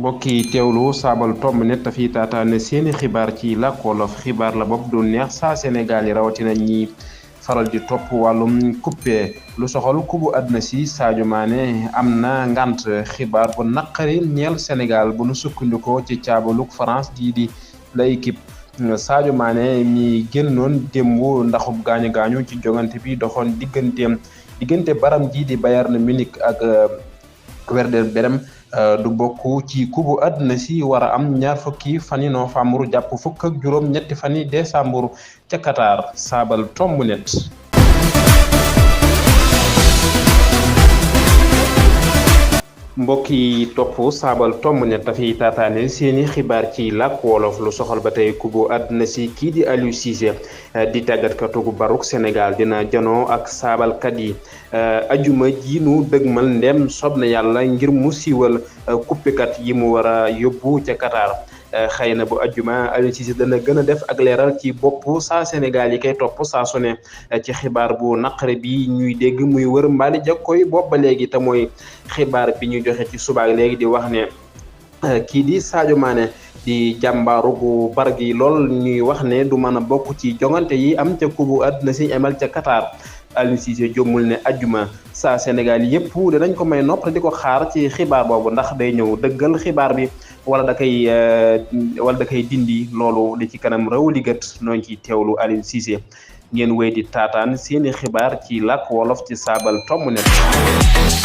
mbokk yi teewlu saabal tomb net fi taataane seeni xibaar ci làkk wolof xibaar la bopp du neex saa Sénégal yi rawatina ñi faral di topp wàllum coupé lu soxal kubu àdduna si Sadio Mané am na ngant xibaar bu naqari ñeel Sénégal bu nu sukkandikoo ci caabaluk France di la équipe Sadio Mané mi génnoon démb ndaxub gaañu ci jongante bi doxoon diggante baram ji di Bayern Munich ak Werder Bremen du bokk ci kubu àdduna si war a am ñaar fukki fani novembre jàpp fukk ak juróom ñetti fani décembre ca Qatar saabal tomb net. mbokk yi topp saabal tomb net dafay taataane seeni xibaar ci làkk wolof lu soxal ba tey kubu àdduna si kii di Aliou Cissé di tàggatkatu gu baruk Sénégal dina janoo ak saabalkat yi ajuma ji nu dëgmal ndem sob na yàlla ngir mu siiwal kuppikat yi mu war a yóbbu ca Qatar xëy na bu ajuma Aliou Cissé dana gën a def ak leeral ci bopp saa Sénégal yi koy topp saa su ne ci xibaar bu naqare bi ñuy dégg muy wër mbaali jakkoy bopp ba léegi te mooy xibaar bi ñu joxe ci subaak léegi di wax ne kii di Sadio Mané di jàmbaaru gu bar gi lool ñuy wax ne du mën a bokk ci jongante yi am ca kubu àdduna si emal ca Qatar Aliou Cissé jommul ne ajjuma saa Sénégal yëpp danañ ko may nopp di ko xaar ci xibaar boobu ndax day ñëw dëggal xibaar bi wala da koy dindi loolu li ci kanam raw li gët noo ngi ciy teewlu Aliou Cissé ngeen wéy di taataan seeni xibaar ci làkk wolof ci saabal tomb net